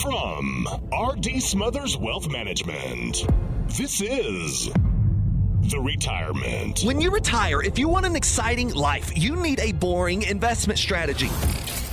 From R.D. Smothers Wealth Management, this is The Retirement. When you retire, if you want an exciting life, you need a boring investment strategy.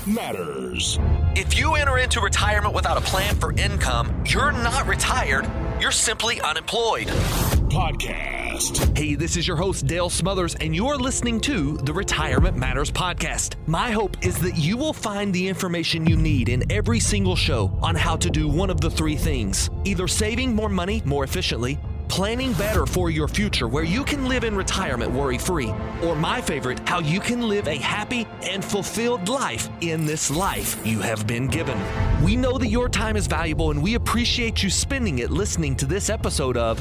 Matters. If you enter into retirement without a plan for income, you're not retired, you're simply unemployed. Podcast. Hey, this is your host, Dale Smothers, and you're listening to the Retirement Matters Podcast. My hope is that you will find the information you need in every single show on how to do one of the three things: either saving more money more efficiently, planning better for your future where you can live in retirement worry-free, or my favorite, how you can live a happy and fulfilled life in this life you have been given. We know that your time is valuable, and we appreciate you spending it listening to this episode of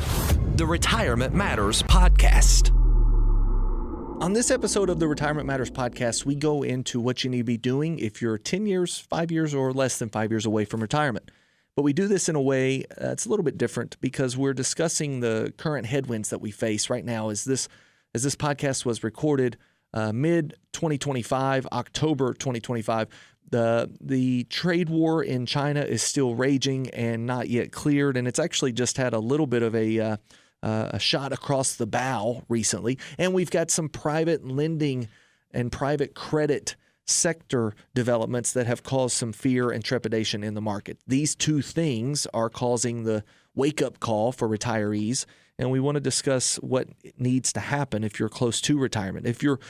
the Retirement Matters Podcast. On this episode of the Retirement Matters Podcast, we go into what you need to be doing if you're 10 years, 5 years, or less than 5 years away from retirement. But we do this in a way that's a little bit different because we're discussing the current headwinds that we face right now. As this podcast was recorded mid-2025, October 2025, the trade war in China is still raging and not yet cleared, and it's actually just had a little bit of a shot across the bow recently. And we've got some private lending and private credit sector developments that have caused some fear and trepidation in the market. These two things are causing the wake-up call for retirees, and we want to discuss what needs to happen if you're close to retirement. If you're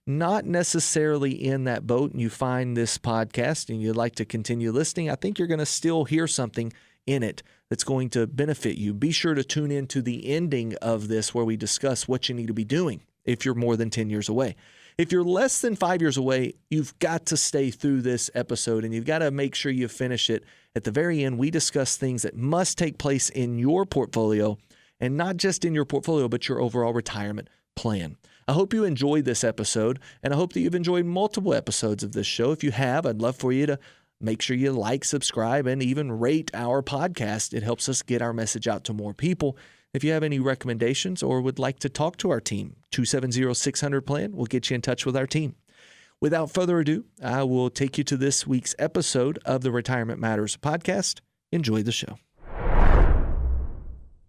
not necessarily in that boat and you find this podcast and you'd like to continue listening, I think you're going to still hear something in it that's going to benefit you. Be sure to tune in to the ending of this where we discuss what you need to be doing if you're more than 10 years away. If you're less than 5 years away, you've got to stay through this episode, and you've got to make sure you finish it. At the very end, we discuss things that must take place in your portfolio, and not just in your portfolio, but your overall retirement plan. I hope you enjoyed this episode, and I hope that you've enjoyed multiple episodes of this show. If you have, I'd love for you to make sure you like, subscribe, and even rate our podcast. It helps us get our message out to more people. If you have any recommendations or would like to talk to our team, 270-600-PLAN, we'll get you in touch with our team. Without further ado, I will take you to this week's episode of the Retirement Matters Podcast. Enjoy the show.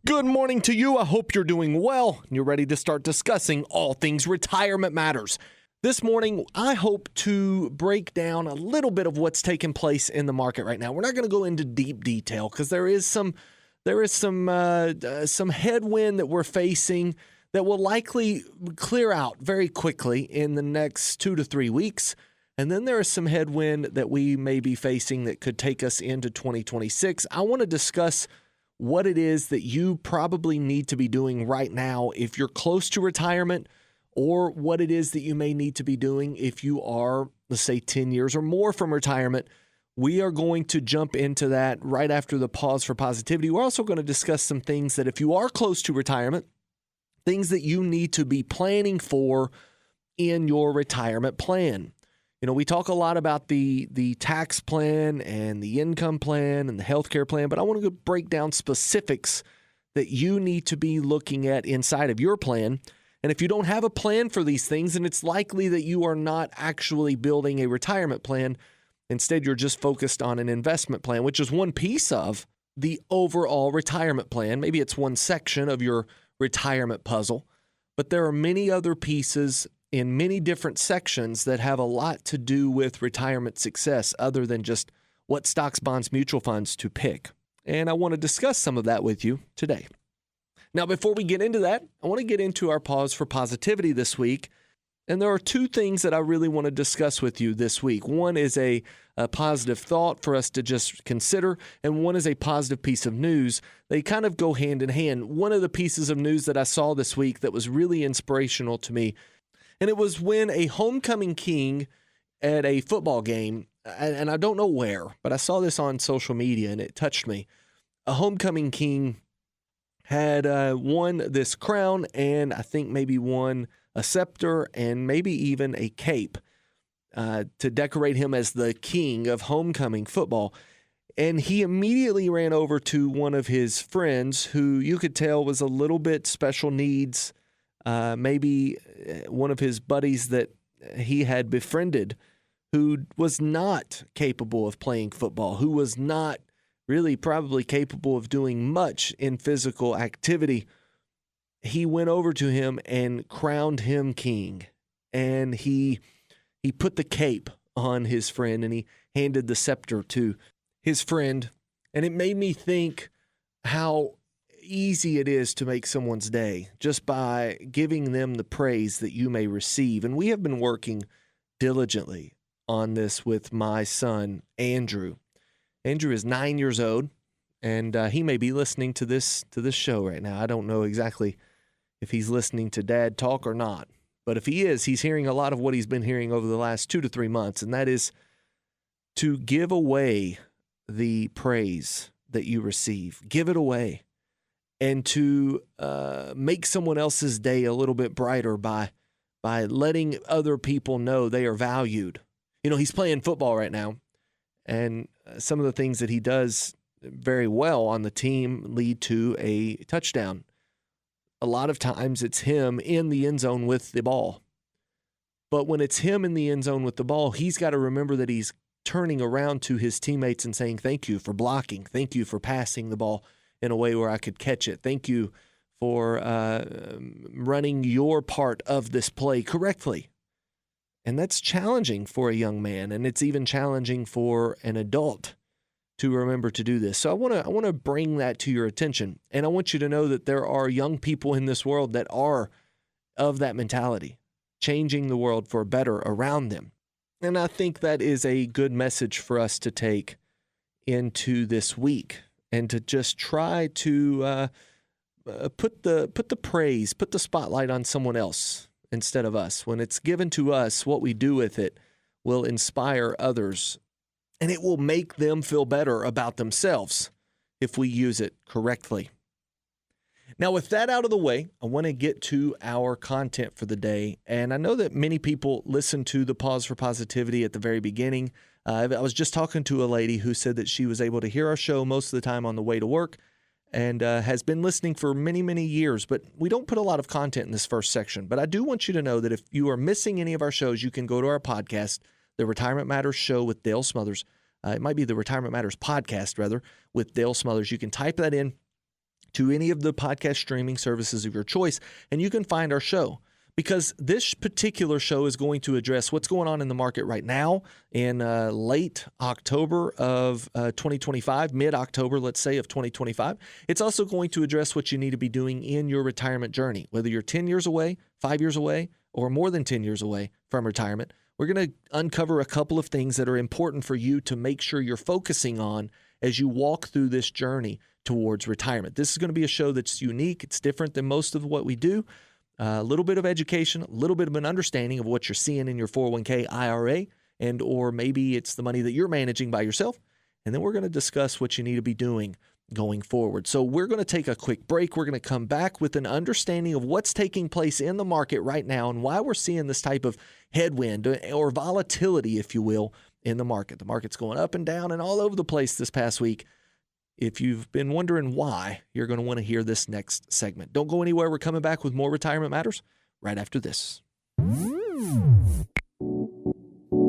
Good morning to you. I hope you're doing well and you're ready to start discussing all things retirement matters. This morning, I hope to break down a little bit of what's taking place in the market right now. We're not going to go into deep detail because there is some headwind that we're facing that will likely clear out very quickly in the next 2 to 3 weeks. And then there is some headwind that we may be facing that could take us into 2026. I want to discuss what it is that you probably need to be doing right now if you're close to retirement, or what it is that you may need to be doing if you are, let's say, 10 years or more from retirement. We are going to jump into that right after the pause for positivity. We're also going to discuss some things that if you are close to retirement, things that you need to be planning for in your retirement plan. You know, we talk a lot about the tax plan and the income plan and the healthcare plan, but I want to break down specifics that you need to be looking at inside of your plan. And if you don't have a plan for these things, then it's likely that you are not actually building a retirement plan. Instead, you're just focused on an investment plan, which is one piece of the overall retirement plan. Maybe it's one section of your retirement puzzle, but there are many other pieces in many different sections that have a lot to do with retirement success other than just what stocks, bonds, mutual funds to pick. And I want to discuss some of that with you today. Now, before we get into that, I want to get into our pause for positivity this week. And there are two things that I really want to discuss with you this week. One is a positive thought for us to just consider, and one is a positive piece of news. They kind of go hand in hand. One of the pieces of news that I saw this week that was really inspirational to me, and it was when a homecoming king at a football game, and I don't know where, but I saw this on social media and it touched me. A homecoming king had won this crown and I think maybe won a scepter and maybe even a cape to decorate him as the king of homecoming football. And he immediately ran over to one of his friends who you could tell was a little bit special needs, maybe one of his buddies that he had befriended who was not capable of playing football, who was not really probably capable of doing much in physical activity, he went over to him and crowned him king. And he put the cape on his friend, and he handed the scepter to his friend. And it made me think how easy it is to make someone's day just by giving them the praise that you may receive. And we have been working diligently on this with my son, Andrew. Andrew is 9 years old, and he may be listening to this show right now. I don't know exactly if he's listening to Dad talk or not. But if he is, he's hearing a lot of what he's been hearing over the last 2 to 3 months, and that is to give away the praise that you receive. Give it away. And to make someone else's day a little bit brighter by letting other people know they are valued. He's playing football right now, and some of the things that he does very well on the team lead to a touchdown. A lot of times it's him in the end zone with the ball. But when it's him in the end zone with the ball, he's got to remember that he's turning around to his teammates and saying, thank you for blocking. Thank you for passing the ball in a way where I could catch it. Thank you for running your part of this play correctly. And that's challenging for a young man, and it's even challenging for an adult to remember to do this. So I want to bring that to your attention, and I want you to know that there are young people in this world that are of that mentality, changing the world for better around them. And I think that is a good message for us to take into this week, and to just try to put the praise, put the spotlight on someone else instead of us. When it's given to us, what we do with it will inspire others, and it will make them feel better about themselves if we use it correctly. Now, with that out of the way, I want to get to our content for the day. And I know that many people listen to the Pause for Positivity at the very beginning. I was just talking to a lady who said that she was able to hear our show most of the time on the way to work and has been listening for many, many years. But we don't put a lot of content in this first section. But I do want you to know that if you are missing any of our shows, you can go to our podcast, the Retirement Matters Show with Dale Smothers. It might be the Retirement Matters Podcast, rather, with Dale Smothers. You can type that in to any of the podcast streaming services of your choice, and you can find our show. Because this particular show is going to address what's going on in the market right now in late October of 2025, mid-October, let's say, of 2025. It's also going to address what you need to be doing in your retirement journey, whether you're 10 years away, 5 years away, or more than 10 years away from retirement. We're going to uncover a couple of things that are important for you to make sure you're focusing on as you walk through this journey towards retirement. This is going to be a show that's unique. It's different than most of what we do. A little bit of education, a little bit of an understanding of what you're seeing in your 401k IRA, and or maybe it's the money that you're managing by yourself. And then we're going to discuss what you need to be doing going forward. So we're going to take a quick break. We're going to come back with an understanding of what's taking place in the market right now and why we're seeing this type of headwind or volatility, if you will, in the market. The market's going up and down and all over the place this past week. If you've been wondering why, you're going to want to hear this next segment. Don't go anywhere. We're coming back with more Retirement Matters right after this.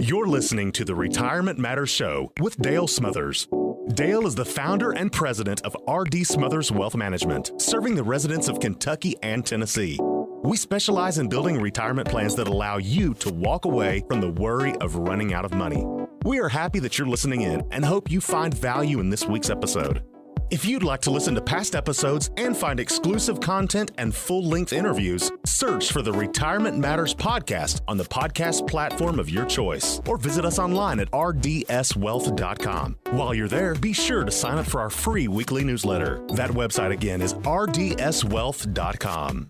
You're listening to the Retirement Matters Show with Dale Smothers. Dale is the founder and president of R.D. Smothers Wealth Management, serving the residents of Kentucky and Tennessee. We specialize in building retirement plans that allow you to walk away from the worry of running out of money. We are happy that you're listening in and hope you find value in this week's episode. If you'd like to listen to past episodes and find exclusive content and full-length interviews, search for the Retirement Matters Podcast on the podcast platform of your choice, or visit us online at rdswealth.com. While you're there, be sure to sign up for our free weekly newsletter. That website again is rdswealth.com.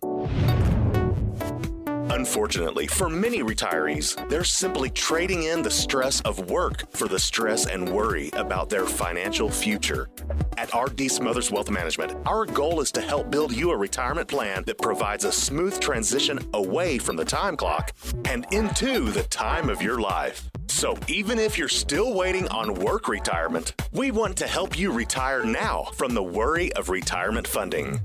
Unfortunately, for many retirees, they're simply trading in the stress of work for the stress and worry about their financial future. At R.D. Smothers Wealth Management, our goal is to help build you a retirement plan that provides a smooth transition away from the time clock and into the time of your life. So even if you're still waiting on work retirement, we want to help you retire now from the worry of retirement funding.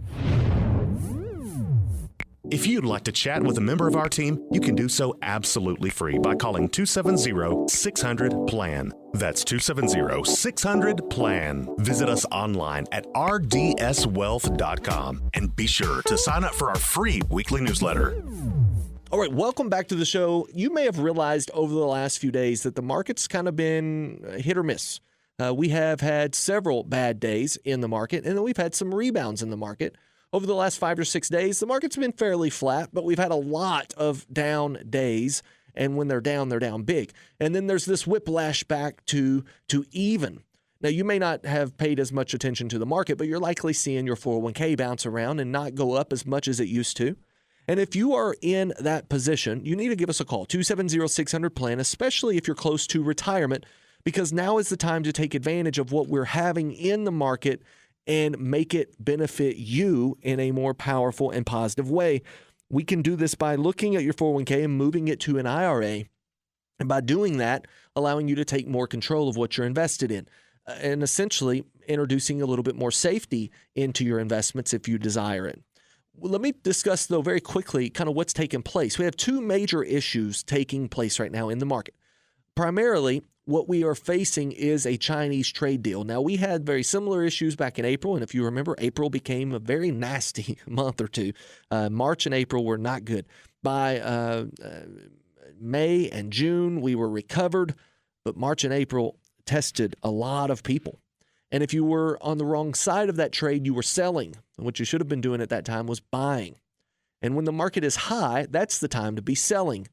If you'd like to chat with a member of our team, you can do so absolutely free by calling 270-600-PLAN. That's 270-600-PLAN. Visit us online at rdswealth.com and be sure to sign up for our free weekly newsletter. All right, welcome back to the show. You may have realized over the last few days that the market's kind of been hit or miss. We have had several bad days in the market, and then we've had some rebounds in the market. Over the last 5 or 6 days, the market's been fairly flat, but we've had a lot of down days, and when they're down big. And then there's this whiplash back to even. Now, you may not have paid as much attention to the market, but you're likely seeing your 401k bounce around and not go up as much as it used to. And if you are in that position, you need to give us a call, 270-600-PLAN, especially if you're close to retirement, because now is the time to take advantage of what we're having in the market and make it benefit you in a more powerful and positive way. We can do this by looking at your 401k and moving it to an IRA, and by doing that, allowing you to take more control of what you're invested in, and essentially introducing a little bit more safety into your investments if you desire it. Well, let me discuss, though, very quickly kind of what's taking place. We have two major issues taking place right now in the market. Primarily, what we are facing is a Chinese trade deal. Now, we had very similar issues back in April, and if you remember, April became a very nasty month or two. March and April were not good. By May and June, we were recovered, but March and April tested a lot of people. And if you were on the wrong side of that trade, you were selling. And what you should have been doing at that time was buying. And when the market is high, that's the time to be selling.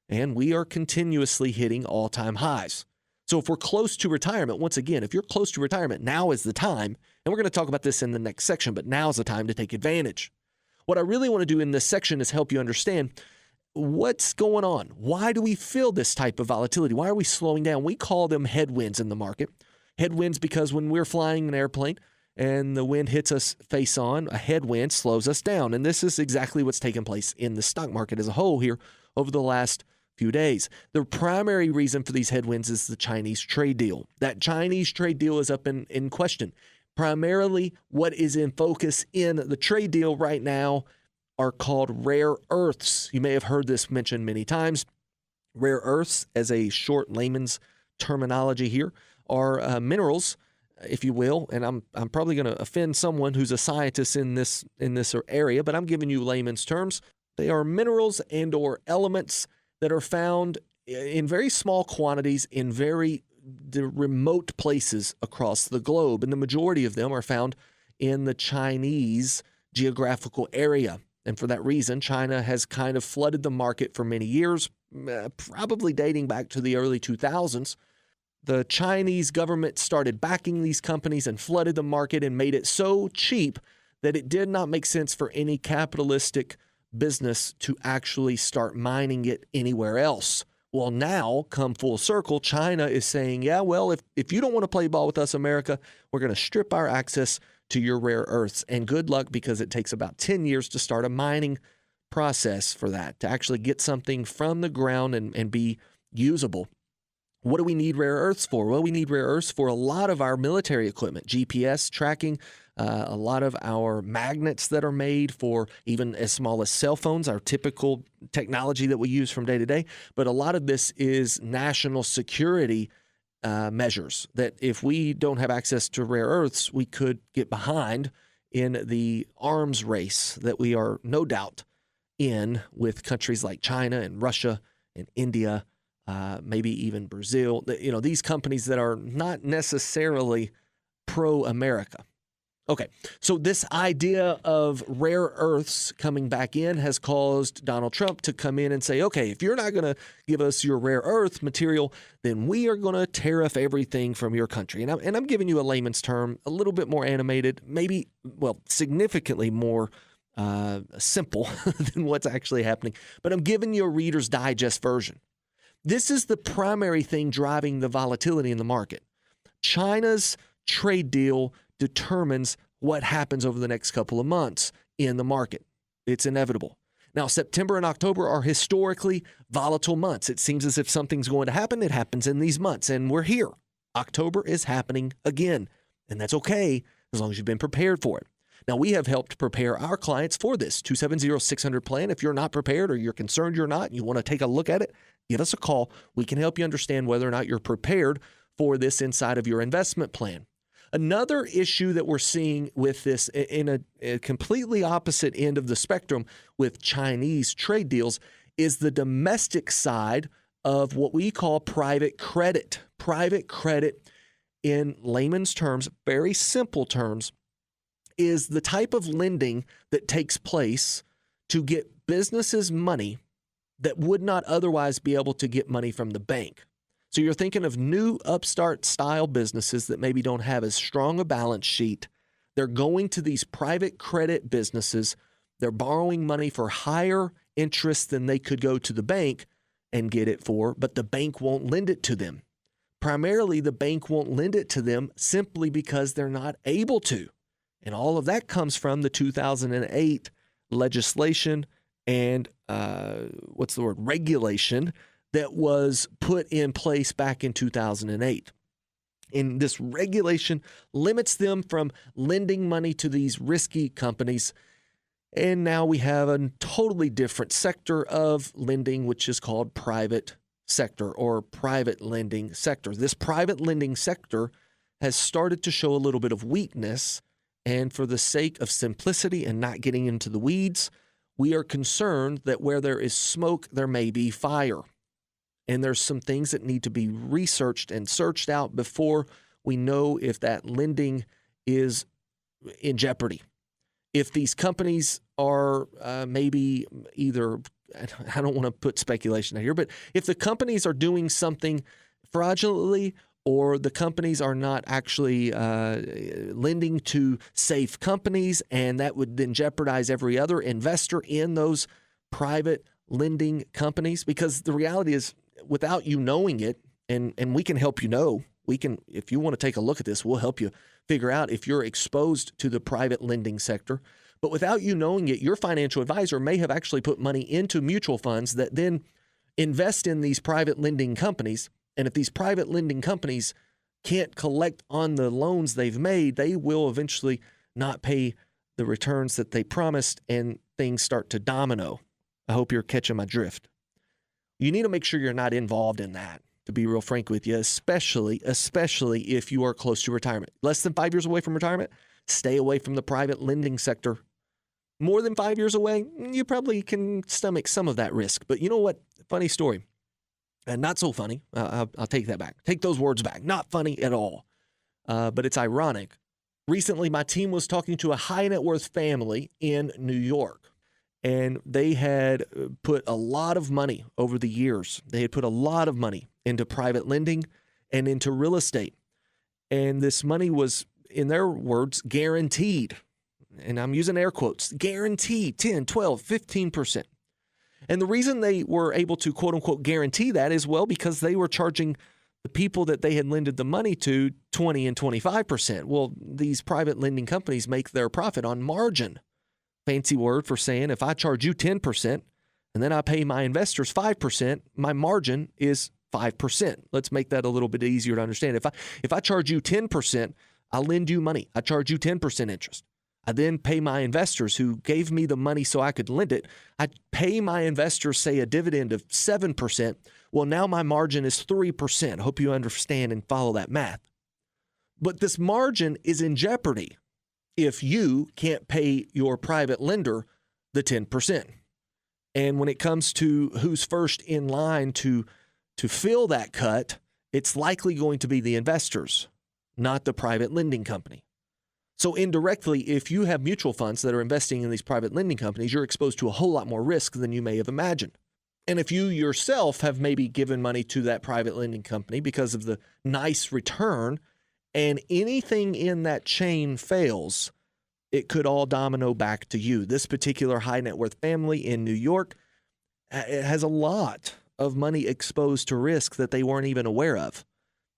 And we are continuously hitting all-time highs. So if we're close to retirement, once again, if you're close to retirement, now is the time. And we're going to talk about this in the next section, but now is the time to take advantage. What I really want to do in this section is help you understand what's going on. Why do we feel this type of volatility? Why are we slowing down? We call them headwinds in the market. Headwinds because when we're flying an airplane and the wind hits us face on, a headwind slows us down. And this is exactly what's taken place in the stock market as a whole here over the last few days. The primary reason for these headwinds is the Chinese trade deal. That Chinese trade deal is up in question. Primarily, what is in focus in the trade deal right now are called rare earths. You may have heard this mentioned many times. Rare earths, as a short layman's terminology here, are minerals, if you will, and I'm probably going to offend someone who's a scientist in this area, but I'm giving you layman's terms. They are minerals and or elements that are found in very small quantities in very remote places across the globe. And the majority of them are found in the Chinese geographical area. And for that reason, China has kind of flooded the market for many years, probably dating back to the early 2000s. The Chinese government started backing these companies and flooded the market and made it so cheap that it did not make sense for any capitalistic business to actually start mining it anywhere else. Well, now, come full circle, China is saying, yeah, well, if you don't want to play ball with us, America, we're going to strip our access to your rare earths. And good luck, because it takes about 10 years to start a mining process for that, to actually get something from the ground and be usable. What do we need rare earths for? Well, we need rare earths for a lot of our military equipment, GPS tracking, a lot of our magnets that are made for even as small as cell phones, our typical technology that we use from day to day. But a lot of this is national security measures that if we don't have access to rare earths, we could get behind in the arms race that we are no doubt in with countries like China and Russia and India, maybe even Brazil. You know, these companies that are not necessarily pro-America. Okay, so this idea of rare earths coming back in has caused Donald Trump to come in and say, okay, if you're not going to give us your rare earth material, then we are going to tariff everything from your country. And I'm giving you a layman's term, a little bit more animated, maybe, well, significantly more simple than what's actually happening. But I'm giving you a Reader's Digest version. This is the primary thing driving the volatility in the market. China's trade deal determines what happens over the next couple of months in the market. It's inevitable. Now, September and October are historically volatile months. It seems as if something's going to happen. It happens in these months, and we're here. October is happening again, and that's okay as long as you've been prepared for it. Now, we have helped prepare our clients for this 270-600-PLAN. If you're not prepared or you're concerned you're not and you want to take a look at it, give us a call. We can help you understand whether or not you're prepared for this inside of your investment plan. Another issue that we're seeing with this in a completely opposite end of the spectrum with Chinese trade deals is the domestic side of what we call private credit. Private credit, in layman's terms, very simple terms, is the type of lending that takes place to get businesses money that would not otherwise be able to get money from the bank. So you're thinking of new upstart style businesses that maybe don't have as strong a balance sheet. They're going to these private credit businesses. They're borrowing money for higher interest than they could go to the bank and get it for, but the bank won't lend it to them. Primarily, the bank won't lend it to them simply because they're not able to. And all of that comes from the 2008 legislation and regulation that was put in place back in 2008. And this regulation limits them from lending money to these risky companies. And now we have a totally different sector of lending, which is called private sector or private lending sector. This private lending sector has started to show a little bit of weakness. And for the sake of simplicity and not getting into the weeds, we are concerned that where there is smoke, there may be fire. And there's some things that need to be researched and searched out before we know if that lending is in jeopardy. If these companies are maybe either, I don't want to put speculation out here, but if the companies are doing something fraudulently or the companies are not actually lending to safe companies, and that would then jeopardize every other investor in those private lending companies. Because the reality is, without you knowing it, and we can help you know, if you want to take a look at this, we'll help you figure out if you're exposed to the private lending sector. But without you knowing it, your financial advisor may have actually put money into mutual funds that then invest in these private lending companies. And if these private lending companies can't collect on the loans they've made, they will eventually not pay the returns that they promised, and things start to domino. I hope you're catching my drift. You need to make sure you're not involved in that, to be real frank with you, especially if you are close to retirement. Less than 5 years away from retirement, stay away from the private lending sector. More than 5 years away, you probably can stomach some of that risk. But you know what? Funny story. And not so funny. I'll take that back. Take those words back. Not funny at all. But it's ironic. Recently, my team was talking to a high net worth family in New York. And they had put a lot of money over the years. They had put a lot of money into private lending and into real estate. And this money was, in their words, guaranteed. And I'm using air quotes, guaranteed 10, 12, 15%. And the reason they were able to, quote unquote, guarantee that is, well, because they were charging the people that they had lended the money to 20 and 25%. Well, these private lending companies make their profit on margin. Fancy word for saying if I charge you 10% and then I pay my investors 5%, my margin is 5%. Let's make that a little bit easier to understand. If I charge you 10%, I lend you money. I charge you 10% interest. I then pay my investors who gave me the money so I could lend it. I pay my investors, say, a dividend of 7%. Well, now my margin is 3%. Hope you understand and follow that math. But this margin is in jeopardy if you can't pay your private lender the 10%. And when it comes to who's first in line to fill that cut, it's likely going to be the investors, not the private lending company. So indirectly, if you have mutual funds that are investing in these private lending companies, you're exposed to a whole lot more risk than you may have imagined. And if you yourself have maybe given money to that private lending company because of the nice return, and anything in that chain fails, it could all domino back to you. This particular high net worth family in New York, it has a lot of money exposed to risk that they weren't even aware of.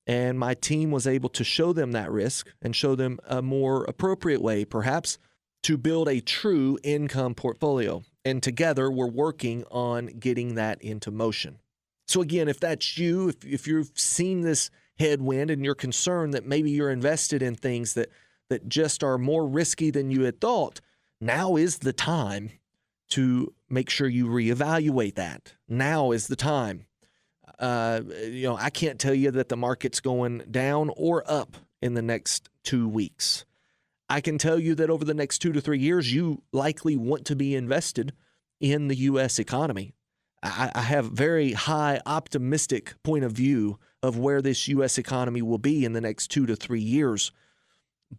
And my team was able to show them that risk and show them a more appropriate way, perhaps, to build a true income portfolio. And together, we're working on getting that into motion. So again, if that's you, if you've seen this headwind and you're concerned that maybe you're invested in things that that just are more risky than you had thought, now is the time to make sure you reevaluate that. Now is the time. I can't tell you that the market's going down or up in the next 2 weeks. I can tell you that over the next 2 to 3 years, you likely want to be invested in the U.S. economy. I have very high optimistic point of view of where this U.S. economy will be in the next 2 to 3 years.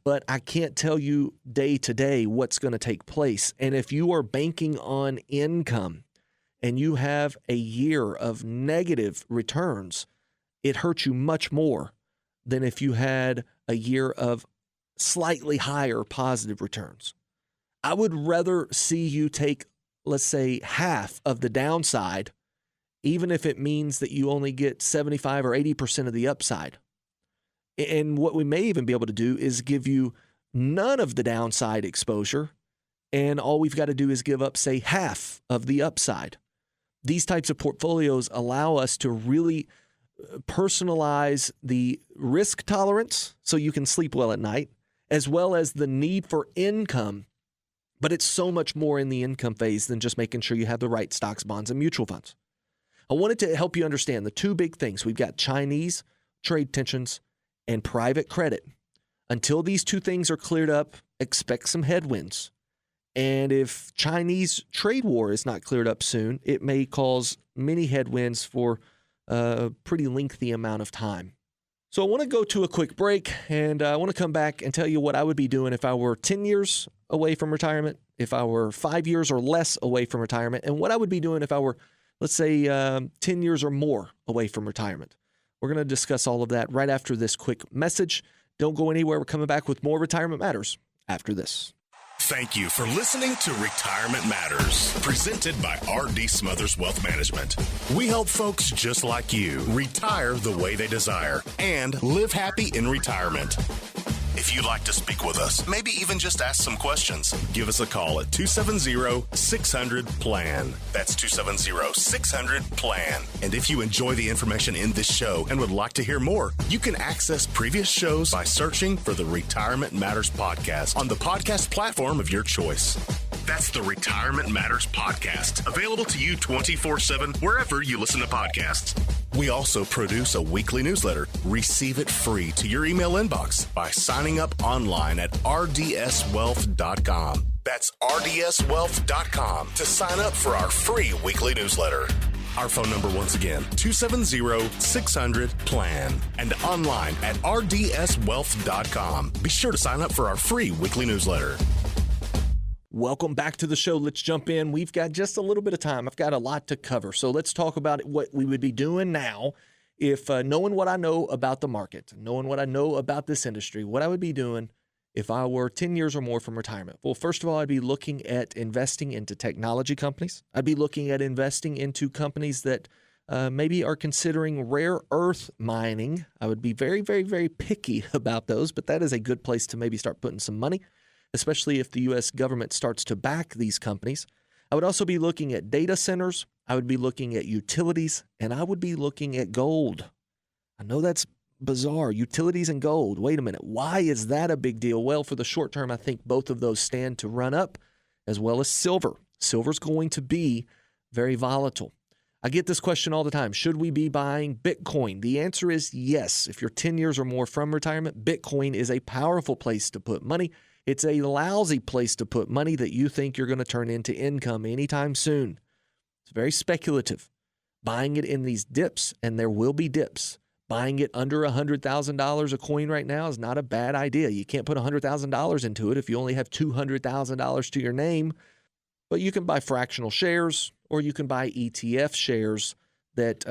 But I can't tell you day to day what's going to take place. And if you are banking on income and you have a year of negative returns, it hurts you much more than if you had a year of slightly higher positive returns. I would rather see you take, let's say, half of the downside, even if it means that you only get 75 or 80% of the upside. And what we may even be able to do is give you none of the downside exposure, and all we've got to do is give up, say, half of the upside. These types of portfolios allow us to really personalize the risk tolerance so you can sleep well at night, as well as the need for income. But it's so much more in the income phase than just making sure you have the right stocks, bonds, and mutual funds. I wanted to help you understand the two big things. We've got Chinese trade tensions and private credit. Until these two things are cleared up, expect some headwinds. And if Chinese trade war is not cleared up soon, it may cause many headwinds for a pretty lengthy amount of time. So I want to go to a quick break, and I want to come back and tell you what I would be doing if I were 10 years away from retirement, if I were 5 years or less away from retirement, and what I would be doing if I were, let's say, 10 years or more away from retirement. We're going to discuss all of that right after this quick message. Don't go anywhere. We're coming back with more Retirement Matters after this. Thank you for listening to Retirement Matters, presented by R.D. Smothers Wealth Management. We help folks just like you retire the way they desire and live happy in retirement. If you'd like to speak with us, maybe even just ask some questions, give us a call at 270-600-PLAN. That's 270-600-PLAN. And if you enjoy the information in this show and would like to hear more, you can access previous shows by searching for the Retirement Matters Podcast on the podcast platform of your choice. That's the Retirement Matters Podcast, available to you 24/7 wherever you listen to podcasts. We also produce a weekly newsletter. Receive it free to your email inbox by signing up online at rdswealth.com. That's rdswealth.com to sign up for our free weekly newsletter. Our phone number, once again, 270-600-PLAN, and online at rdswealth.com. Be sure to sign up for our free weekly newsletter. Welcome back to the show. Let's jump in. We've got just a little bit of time. I've got a lot to cover. So let's talk about what we would be doing now if knowing what I know about the market, knowing what I know about this industry, what I would be doing if I were 10 years or more from retirement. Well, first of all, I'd be looking at investing into technology companies. I'd be looking at investing into companies that maybe are considering rare earth mining. I would be very, very, very picky about those, but that is a good place to maybe start putting some money, especially if the U.S. government starts to back these companies. I would also be looking at data centers. I would be looking at utilities, and I would be looking at gold. I know that's bizarre. Utilities and gold. Wait a minute. Why is that a big deal? Well, for the short term, I think both of those stand to run up, as well as silver. Silver's going to be very volatile. I get this question all the time. Should we be buying Bitcoin? The answer is yes. If you're 10 years or more from retirement, Bitcoin is a powerful place to put money. It's a lousy place to put money that you think you're going to turn into income anytime soon. It's very speculative. Buying it in these dips, and there will be dips. Buying it under $100,000 a coin right now is not a bad idea. You can't put $100,000 into it if you only have $200,000 to your name. But you can buy fractional shares, or you can buy ETF shares that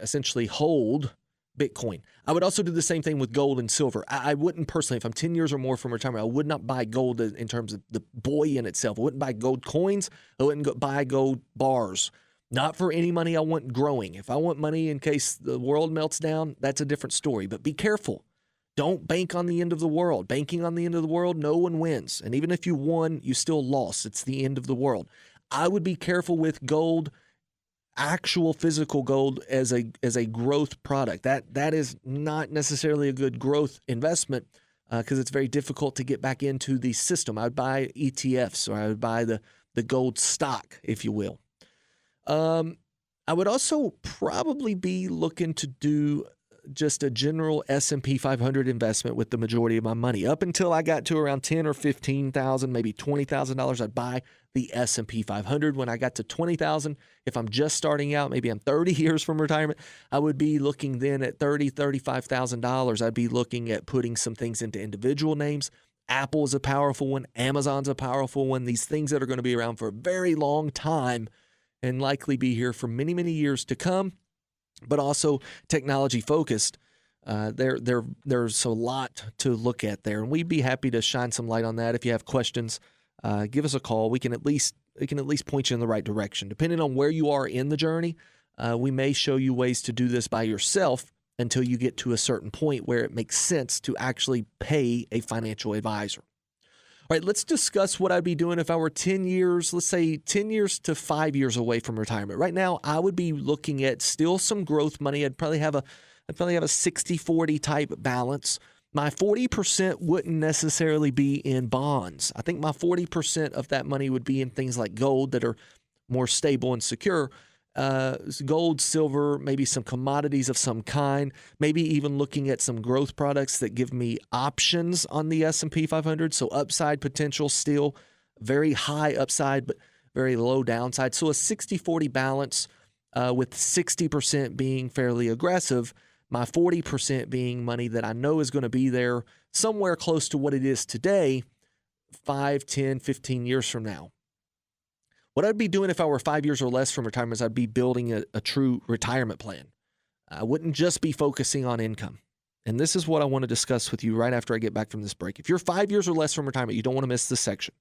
essentially hold Bitcoin. I would also do the same thing with gold and silver. I wouldn't personally, if I'm 10 years or more from retirement, I would not buy gold in terms of the boy in itself. I wouldn't buy gold coins. I wouldn't buy gold bars. Not for any money I want growing. If I want money in case the world melts down, that's a different story. But be careful. Don't bank on the end of the world. Banking on the end of the world, no one wins. And even if you won, you still lost. It's the end of the world. I would be careful with gold, actual physical gold as a growth product. That is not necessarily a good growth investment, because it's very difficult to get back into the system. I would buy ETFs, or I would buy the gold stock, if you will. I would also probably be looking to do just a general S&P 500 investment with the majority of my money. Up until I got to around $10,000 or $15,000, maybe $20,000, I'd buy the S&P 500. When I got to $20,000, if I'm just starting out, maybe I'm 30 years from retirement, I would be looking then at $30,000, $35,000. I'd be looking at putting some things into individual names. Apple is a powerful one. Amazon's a powerful one. These things that are going to be around for a very long time and likely be here for many, many years to come, but also technology focused. There's a lot to look at there, and we'd be happy to shine some light on that. If you have questions, give us a call. We can at least point you in the right direction. Depending on where you are in the journey, we may show you ways to do this by yourself until you get to a certain point where it makes sense to actually pay a financial advisor. All right, let's discuss what I'd be doing if I were 10 years, let's say 10 years to 5 years away from retirement. Right now, I would be looking at still some growth money. I'd probably have a 60-40 type balance. My 40% wouldn't necessarily be in bonds. I think my 40% of that money would be in things like gold that are more stable and secure. Gold, silver, maybe some commodities of some kind, maybe even looking at some growth products that give me options on the S&P 500. So upside potential still, very high upside, but very low downside. So a 60-40 balance with 60% being fairly aggressive, my 40% being money that I know is going to be there somewhere close to what it is today, 5, 10, 15 years from now. What I'd be doing if I were 5 years or less from retirement is I'd be building a true retirement plan. I wouldn't just be focusing on income. And this is what I want to discuss with you right after I get back from this break. If you're 5 years or less from retirement, you don't want to miss this section.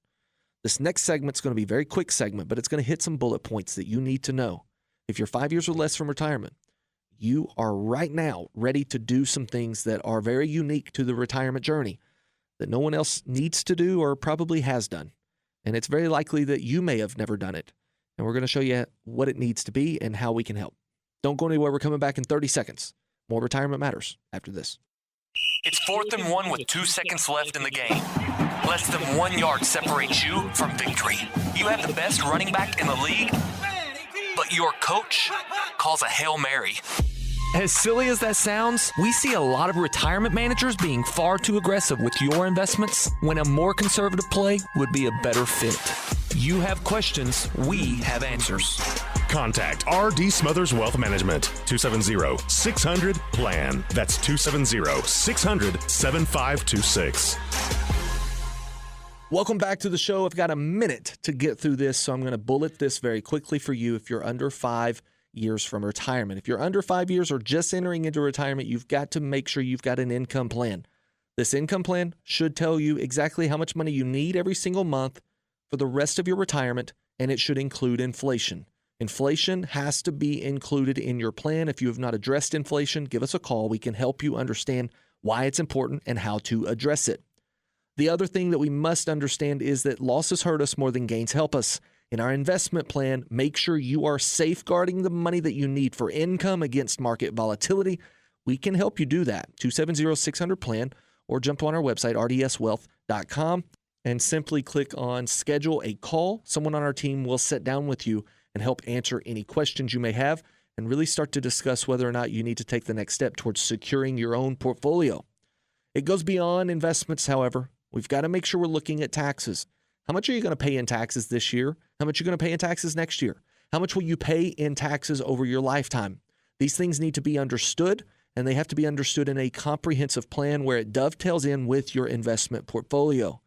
This next segment's going to be a very quick segment, but it's going to hit some bullet points that you need to know. If you're 5 years or less from retirement, you are right now ready to do some things that are very unique to the retirement journey that no one else needs to do or probably has done. And it's very likely that you may have never done it. And we're going to show you what it needs to be and how we can help. Don't go anywhere. We're coming back in 30 seconds. More Retirement Matters after this. It's 4th and 1 with 2 seconds left in the game. Less than 1 yard separates you from victory. You have the best running back in the league, but your coach calls a Hail Mary. As silly as that sounds, we see a lot of retirement managers being far too aggressive with your investments when a more conservative play would be a better fit. You have questions, we have answers. Contact R.D. Smothers Wealth Management, 270-600-PLAN. That's 270-600-7526. Welcome back to the show. I've got a minute to get through this, so I'm going to bullet this very quickly for you if you're under 5 years from retirement. If you're under 5 years or just entering into retirement, you've got to make sure you've got an income plan. This income plan should tell you exactly how much money you need every single month for the rest of your retirement, and it should include inflation. Inflation has to be included in your plan. If you have not addressed inflation, give us a call. We can help you understand why it's important and how to address it. The other thing that we must understand is that losses hurt us more than gains help us. In our investment plan, make sure you are safeguarding the money that you need for income against market volatility. We can help you do that. 270-600-PLAN, or jump on our website, rdswealth.com, and simply click on Schedule a Call. Someone on our team will sit down with you and help answer any questions you may have and really start to discuss whether or not you need to take the next step towards securing your own portfolio. It goes beyond investments, however. We've got to make sure we're looking at taxes. How much are you going to pay in taxes this year? How much are you going to pay in taxes next year? How much will you pay in taxes over your lifetime? These things need to be understood, and they have to be understood in a comprehensive plan where it dovetails in with your investment portfolio.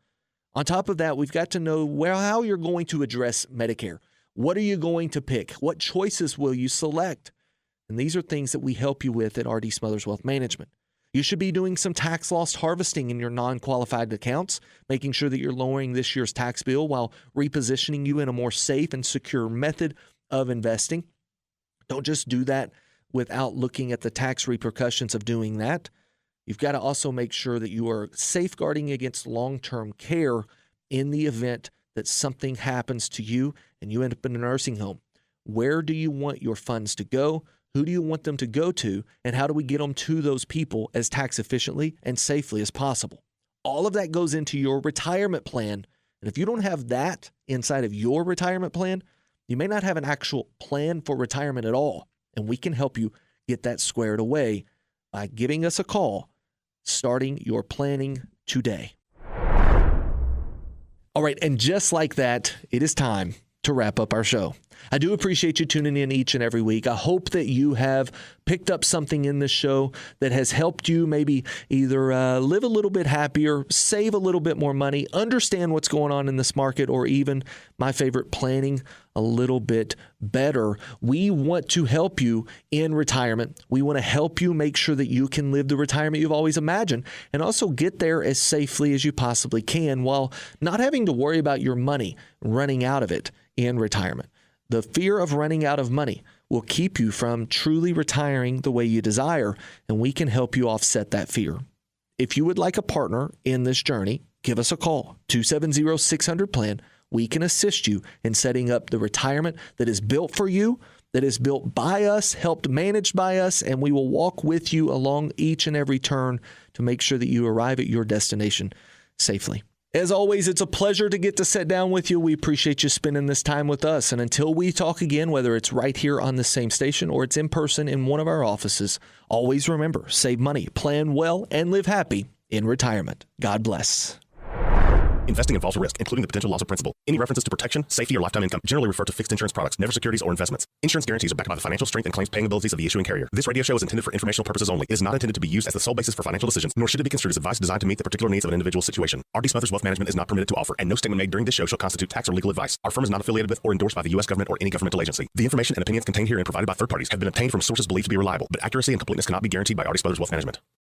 On top of that, we've got to know how you're going to address Medicare. What are you going to pick? What choices will you select? And these are things that we help you with at R.D. Smothers Wealth Management. You should be doing some tax loss harvesting in your non-qualified accounts, making sure that you're lowering this year's tax bill while repositioning you in a more safe and secure method of investing. Don't just do that without looking at the tax repercussions of doing that. You've got to also make sure that you are safeguarding against long-term care in the event that something happens to you and you end up in a nursing home. Where do you want your funds to go? Who do you want them to go to? And how do we get them to those people as tax efficiently and safely as possible? All of that goes into your retirement plan. And if you don't have that inside of your retirement plan, you may not have an actual plan for retirement at all. And we can help you get that squared away by giving us a call, starting your planning today. All right, and just like that, it is time to wrap up our show. I do appreciate you tuning in each and every week. I hope that you have picked up something in this show that has helped you maybe either live a little bit happier, save a little bit more money, understand what's going on in this market, or even, my favorite, planning a little bit better. We want to help you in retirement. We want to help you make sure that you can live the retirement you've always imagined and also get there as safely as you possibly can while not having to worry about your money running out of it in retirement. The fear of running out of money will keep you from truly retiring the way you desire, and we can help you offset that fear. If you would like a partner in this journey, give us a call, 270-600-PLAN. We can assist you in setting up the retirement that is built for you, that is built by us, helped managed by us, and we will walk with you along each and every turn to make sure that you arrive at your destination safely. As always, it's a pleasure to get to sit down with you. We appreciate you spending this time with us. And until we talk again, whether it's right here on the same station or it's in person in one of our offices, always remember, save money, plan well, and live happy in retirement. God bless. Investing involves a risk, including the potential loss of principal. Any references to protection, safety, or lifetime income generally refer to fixed insurance products, never securities or investments. Insurance guarantees are backed by the financial strength and claims paying abilities of the issuing carrier. This radio show is intended for informational purposes only. It is not intended to be used as the sole basis for financial decisions, nor should it be construed as advice designed to meet the particular needs of an individual situation. R.D. Smothers Wealth Management is not permitted to offer, and no statement made during this show shall constitute tax or legal advice. Our firm is not affiliated with or endorsed by the U.S. government or any governmental agency. The information and opinions contained herein provided by third parties have been obtained from sources believed to be reliable, but accuracy and completeness cannot be guaranteed by R.D. Smothers Wealth Management.